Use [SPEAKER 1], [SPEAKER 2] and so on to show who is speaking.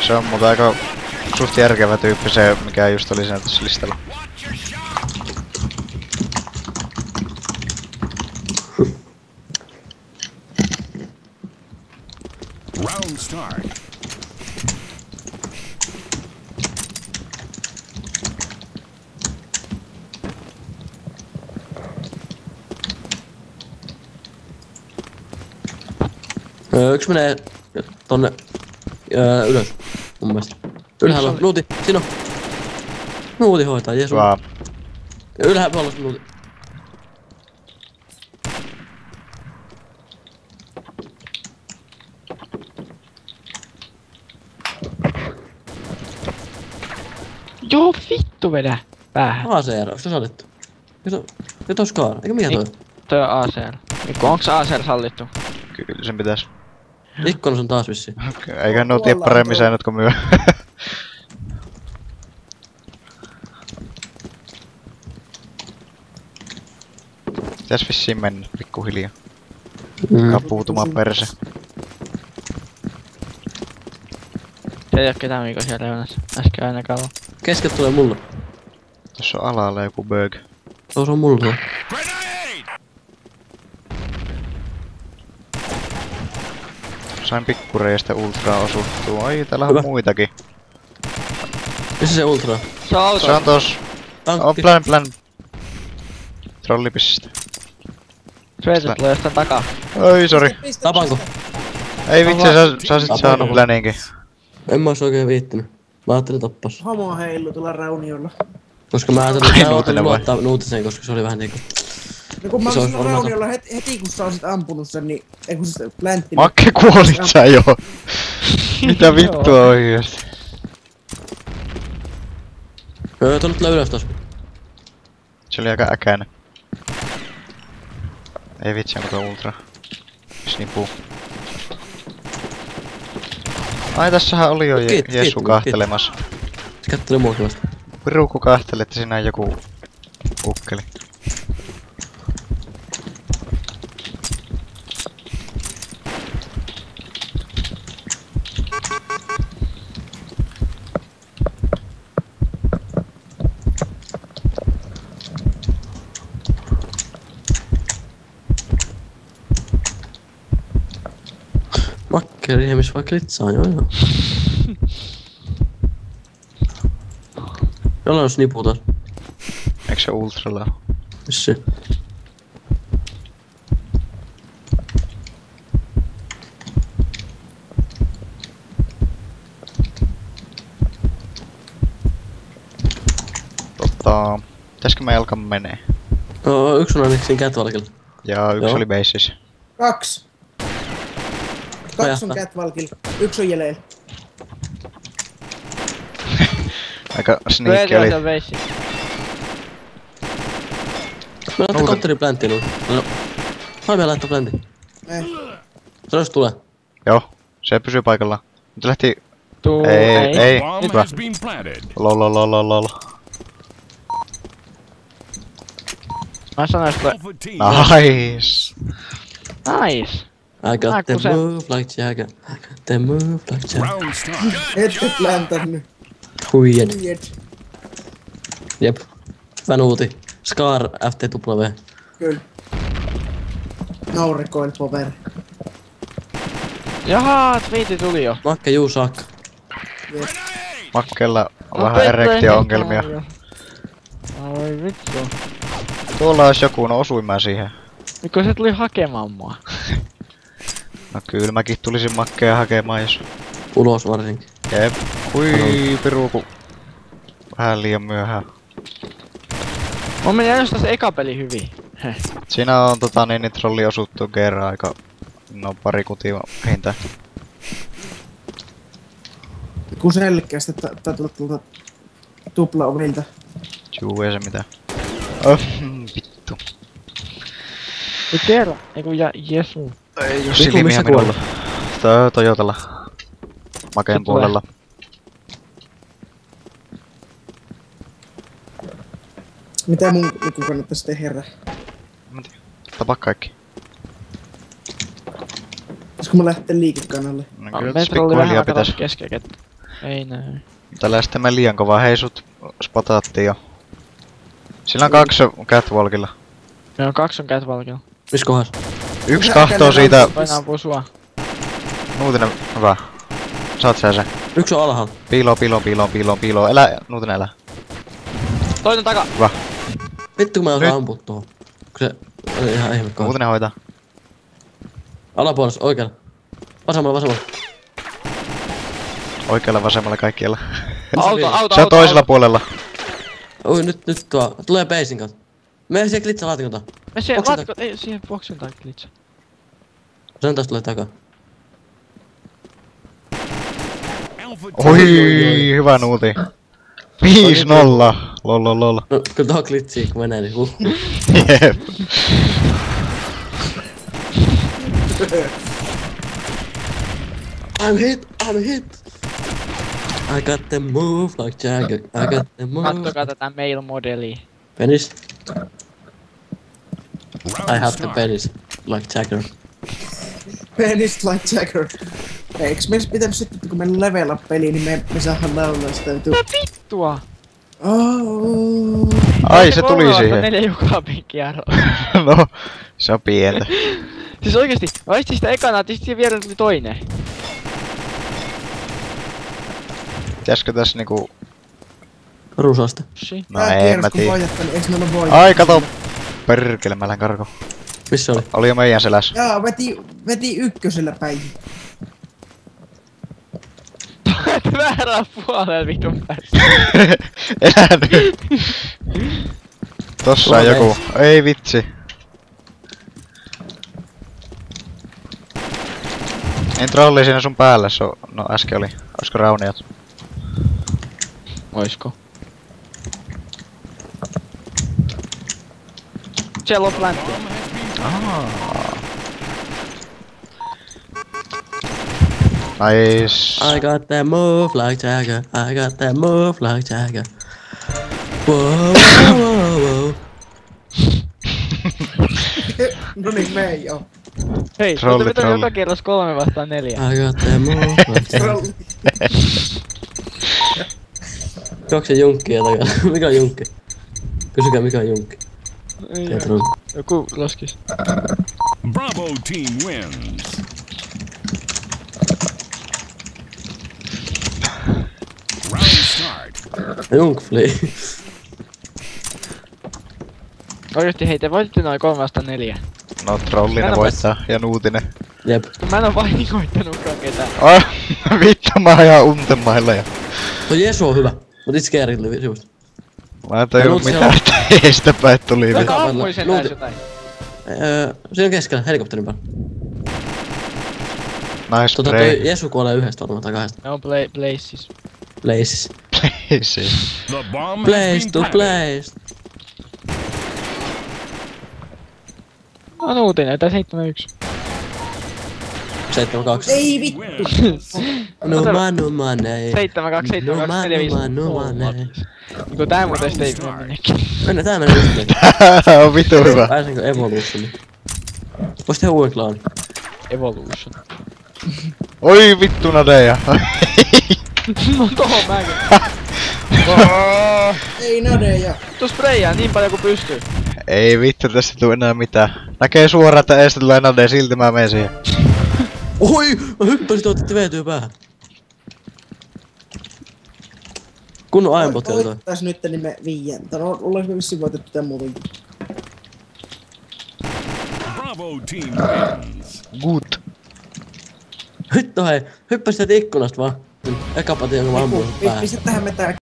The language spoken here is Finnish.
[SPEAKER 1] Se on muuten aika suht järkevä tyyppi se, mikä just oli siinä tässä listalla.
[SPEAKER 2] Round start.
[SPEAKER 3] Yksi menee tonne ylös, mun mielestä. Ylhäällä on Nuuti, siinä on. Nuuti hoitaa, Jeesus.
[SPEAKER 1] Hyvä.
[SPEAKER 3] Ylhäällä on Nuuti.
[SPEAKER 4] Joo vittu vedä päähän.
[SPEAKER 3] ACR, onks se sallittu? Nyt on Scar, eikä mikä toi?
[SPEAKER 4] Toi on ACR. Mikko, onks ACR sallittu?
[SPEAKER 1] Kyllä sen pitäis.
[SPEAKER 3] Ikkonos on taas vissiin.
[SPEAKER 1] Okay. Eikä nuo tiedä paremmin säännöt kuin myö. Pitäis vissiin mennä pikkuhiljaa. Kapuutumaan perse.
[SPEAKER 4] Se ei oo ketään Mikko siellä reunassa. Äsken ainakaan oo.
[SPEAKER 3] Kesket tulee mulle.
[SPEAKER 1] Tossa on alalla joku bug.
[SPEAKER 3] Tuossa on mulla tuo.
[SPEAKER 1] Sain pikkureistä ultraa osuttua. Ai, täällä on muitakin.
[SPEAKER 3] Missä se ultra?
[SPEAKER 4] Se on auto.
[SPEAKER 1] Se on tos.
[SPEAKER 3] Tankki.
[SPEAKER 1] Plan. Trollipiste.
[SPEAKER 4] Sveitsi tulee jostain takaa.
[SPEAKER 1] Oi, sori.
[SPEAKER 3] Tapanko?
[SPEAKER 1] Ei vitsi, sä sit saanut planinkin.
[SPEAKER 3] En mä ois oikein viittinyt. Mä ajattelin tappas.
[SPEAKER 5] Homo heilu tuolla rauniolla.
[SPEAKER 3] Koska mä ajattelin, että mä
[SPEAKER 1] Nuutinen
[SPEAKER 3] otin
[SPEAKER 1] vai?
[SPEAKER 3] luottaa Nuutiseen, koska se oli vähän niinku...
[SPEAKER 5] No kun mä
[SPEAKER 3] Se
[SPEAKER 5] olin
[SPEAKER 3] olisi
[SPEAKER 5] siinä
[SPEAKER 3] varmaan
[SPEAKER 5] rauniolla heti kun sä olisit ampunut sen, niin... Ei kun se pläntti...
[SPEAKER 1] Makke, kuolit sä jo? Mitä vittua oikeesti?
[SPEAKER 3] Tuonne tulee ylös tos.
[SPEAKER 1] Se oli aika äkäinen. Ei vitsi, onko tuo ultra. Snipuu. Ai, tässähän oli jo Jeesu kahtelemassa.
[SPEAKER 3] Se kattelee muakin vasta.
[SPEAKER 1] Piru kun kahteli, että siinä on joku ukkeli.
[SPEAKER 3] Makkeri, missä vaikka litsaan, joo. Jollain on snipu taas.
[SPEAKER 1] Eikö se ultralla oo?
[SPEAKER 3] Missi?
[SPEAKER 1] Pitäisikö mä jalkan menee?
[SPEAKER 3] Yksi on ainakin siinä catwalkilla.
[SPEAKER 1] Ja yksi oli baseissa.
[SPEAKER 5] 2. 2 on
[SPEAKER 3] Kajahtaa.
[SPEAKER 5] catwalkilla. 1 on jäljellä.
[SPEAKER 1] Aika sneaky
[SPEAKER 4] Sveitsi
[SPEAKER 1] oli.
[SPEAKER 4] on veissi.
[SPEAKER 3] Me laittaa counteri planttiin nuin. No. Hai me laittaa plantin. Se jos tulee.
[SPEAKER 1] Joo, se pysyy paikallaan. Nyt lähti...
[SPEAKER 4] Tuu,
[SPEAKER 1] Ei,
[SPEAKER 2] Bomb
[SPEAKER 1] hyvä.
[SPEAKER 2] has been planted.
[SPEAKER 1] Lol.
[SPEAKER 4] Mä sanoin, että
[SPEAKER 2] Alpha team.
[SPEAKER 1] Nice.
[SPEAKER 4] nice.
[SPEAKER 3] I got the
[SPEAKER 4] Akku se-
[SPEAKER 3] move like Jagger. I got the move like Jagger.
[SPEAKER 2] Round start.
[SPEAKER 5] Ette plantannut.
[SPEAKER 3] Huijed.
[SPEAKER 5] Weird.
[SPEAKER 3] Jep. Vanuuti. Scar FTW.
[SPEAKER 5] Kyllä. No recoil power.
[SPEAKER 4] Jaha, twiiti tuli jo.
[SPEAKER 3] Makke juu saakka.
[SPEAKER 1] Makkella on
[SPEAKER 4] No,
[SPEAKER 1] vähän erektio-ongelmia.
[SPEAKER 4] Ai vittu.
[SPEAKER 1] Tuolla olisi joku, no osuin mä siihen.
[SPEAKER 4] Mikko se tuli hakemaan mua.
[SPEAKER 1] No kyllä mäkin tulisin Makkeja hakemaan jos...
[SPEAKER 3] Ulos varsinkin.
[SPEAKER 1] Jep. Hui piru kun... Vähän liian myöhään.
[SPEAKER 4] Mun meni ainoastaan se eka peli hyvin. Heh.
[SPEAKER 1] Siinä on niin trolli osuttu kerran aika... No pari kutia hinta.
[SPEAKER 5] Kun selkeästi tuolta tupla ovilta.
[SPEAKER 1] Juu, ei se mitään. Vittu.
[SPEAKER 4] Ei kerran. Eiku jesu.
[SPEAKER 1] Ei oo
[SPEAKER 3] Mikko,
[SPEAKER 1] silmiä
[SPEAKER 3] missä
[SPEAKER 1] minulla. Toyotalla. Makeen
[SPEAKER 4] Se tulee.
[SPEAKER 1] puolella.
[SPEAKER 5] Mitä mun joku kannattaisi tehdä?
[SPEAKER 1] Tapa kaikki.
[SPEAKER 5] Koska Pitäisikö mä lähteä liikekannalle?
[SPEAKER 1] No kyllä tässä
[SPEAKER 4] Metro oli vähän
[SPEAKER 1] pikkuhiljaa
[SPEAKER 4] aikaa
[SPEAKER 1] pitäis.
[SPEAKER 4] keskekettä. Ei näy.
[SPEAKER 1] Tällä sitten me liian kova heisut spotattiin jo. Sillä on 2 catwalkilla.
[SPEAKER 4] Meillä on 2 on catwalkilla.
[SPEAKER 3] Missä kohdassa?
[SPEAKER 1] Yksi kahtoo siitä.
[SPEAKER 4] Toinen ampuu sua.
[SPEAKER 1] Nuutinen, hyvä. Saat sä se.
[SPEAKER 3] Yksi on alhaalla.
[SPEAKER 1] Piilo. Elä, Nuutinen elä.
[SPEAKER 4] Toinen taka.
[SPEAKER 1] Hyvä.
[SPEAKER 3] Vittu kun mä en
[SPEAKER 1] Nyt.
[SPEAKER 3] osaa ampua tuohon. Kun se oli ihan ihme kohta.
[SPEAKER 1] Nuutinen hoitaa.
[SPEAKER 3] Alapuolessa, oikealla. Vasemmalla.
[SPEAKER 1] Oikealla, vasemmalla, kaikkialla.
[SPEAKER 4] Auto.
[SPEAKER 1] Se on toisella puolella.
[SPEAKER 3] Oi nyt tuo. Tulee beisin kautta. Mene siihen glitsa-laatikon taa.
[SPEAKER 4] Me siihen
[SPEAKER 3] Boksin
[SPEAKER 4] latkot, ei siihen boksin tai glitsa.
[SPEAKER 3] Sen taas tulee takaa.
[SPEAKER 2] Alpha
[SPEAKER 1] Oi,
[SPEAKER 2] team.
[SPEAKER 1] hyvä Nuuti. 5-0. Lol.
[SPEAKER 3] No kyllä tuohon glitsiin kun menee niin
[SPEAKER 1] Jep.
[SPEAKER 3] I'm hit! I got the move like Jagger. I got the move.
[SPEAKER 4] Kattokaa tätä mail-modelia.
[SPEAKER 3] Penis. I
[SPEAKER 2] Round
[SPEAKER 3] have the
[SPEAKER 2] start.
[SPEAKER 3] penis like Jagger.
[SPEAKER 5] Penis like Jagger. Eiks meis pitänyt sitten, kun me level up peli, niin me saadaan laulaa sitä täytyy...
[SPEAKER 4] Mitä vittua?
[SPEAKER 5] Oh.
[SPEAKER 1] Ai, se tuli siihen.
[SPEAKER 4] 4 joka pinkkiä.
[SPEAKER 1] No, se on pientä.
[SPEAKER 4] Siis oikeesti, mä aistin sitä ekana, että siihen vierellä tuli toinen.
[SPEAKER 1] Pitäisikö tässä niinku...
[SPEAKER 3] Rusasta.
[SPEAKER 4] Shi.
[SPEAKER 1] No ei mä
[SPEAKER 5] kun
[SPEAKER 1] tiedä.
[SPEAKER 5] voitattu, niin eiks meillä voitettu?
[SPEAKER 1] Ai kato! Perkele, mä lähden karkuun.
[SPEAKER 3] Missä oli?
[SPEAKER 1] Oli jo meidän selässä.
[SPEAKER 5] Jaa, veti ykkösellä päin.
[SPEAKER 4] Väärää puolella vitun päästä.
[SPEAKER 1] Elä nyt! Tossa on joku. Ei vitsi. Niin trolli siinä sun päällä, se on... No äsken oli. Oisko rauniot?
[SPEAKER 4] Oisko? Siellä on plantti.
[SPEAKER 1] Nice.
[SPEAKER 3] I got that move like Jagger. I got that move like Jagger. Wow.
[SPEAKER 5] No niin, me ei oo.
[SPEAKER 4] Hei,
[SPEAKER 1] Trolli,
[SPEAKER 4] mutta
[SPEAKER 1] trolli.
[SPEAKER 4] joka kerros 3 vastaan 4.
[SPEAKER 3] I got that move like Jagger.
[SPEAKER 5] Trolli.
[SPEAKER 3] Onko se junkkia takana? Mikä on junkki? Kysykää mikä on junkki. Tiedätkö?
[SPEAKER 4] Joku loskis.
[SPEAKER 2] Bravo team wins. Round start.
[SPEAKER 3] Junkfli.
[SPEAKER 4] Oikeesti hei, te voititte noin 3 vastaan 4.
[SPEAKER 1] No trollinen voittaa ja Nuutinen.
[SPEAKER 3] Jep.
[SPEAKER 4] Mä en oo vahingoittanutkaan ketään.
[SPEAKER 1] Oh, vittu mä oon ihan untemailla ja...
[SPEAKER 3] Tuo Jeesu on hyvä. Mut itse kerran tuli sivusta.
[SPEAKER 1] Mä en tajua
[SPEAKER 3] Nuuti,
[SPEAKER 1] mitä teistä päin tuli.
[SPEAKER 3] Taka-
[SPEAKER 1] vittu.
[SPEAKER 4] Mä ammuin sen
[SPEAKER 3] Nuuti.
[SPEAKER 4] näis jotain.
[SPEAKER 3] Siinä on keskellä, helikopterin päällä.
[SPEAKER 1] Nice
[SPEAKER 3] Toi
[SPEAKER 1] play.
[SPEAKER 3] Jeesu kuolee yhdestä varmaan tai kahdesta.
[SPEAKER 4] Ne on places.
[SPEAKER 3] Places.
[SPEAKER 1] Places.
[SPEAKER 2] The bomb has
[SPEAKER 3] Place
[SPEAKER 2] been
[SPEAKER 3] to
[SPEAKER 2] planted.
[SPEAKER 3] place.
[SPEAKER 4] On uutinen, tää 71.
[SPEAKER 3] 7-2.
[SPEAKER 5] Ei vittu.
[SPEAKER 2] Wins.
[SPEAKER 3] No money.
[SPEAKER 4] 7-2, 7-2, 4 5.
[SPEAKER 3] No money.
[SPEAKER 4] Niinku tää muuten sitten ei mene minnekin.
[SPEAKER 3] Mennään, tää menee yhteen.
[SPEAKER 1] on vitu hyvä.
[SPEAKER 3] Pääsenkö Evolutioniin? Vois tehdä uuden klaani.
[SPEAKER 4] Evolution.
[SPEAKER 1] Oi vittu nadeja.
[SPEAKER 4] No tohon mäkin.
[SPEAKER 5] Ei nadeja.
[SPEAKER 4] Tuo sprayää niin paljon kuin pystyy.
[SPEAKER 1] Ei vittu tässä tuu enää mitään. Näkee suoraan, että eestä tulee nade, silti mä menen siihen.
[SPEAKER 3] Oi! Mä hyppäsin tuolta, että veetyy päähän. Kunnon aimbot oli toi.
[SPEAKER 5] Voittais nyt, niin me viien. No, ollaanko me vissiin voitettu tän muutenkin?
[SPEAKER 2] Bravo team wins.
[SPEAKER 1] Good.
[SPEAKER 3] Hitto hei, hyppäsit sieltä ikkunasta vaan. Eka pati, jonka mä ammuin päähän.
[SPEAKER 5] Pistä tähän metään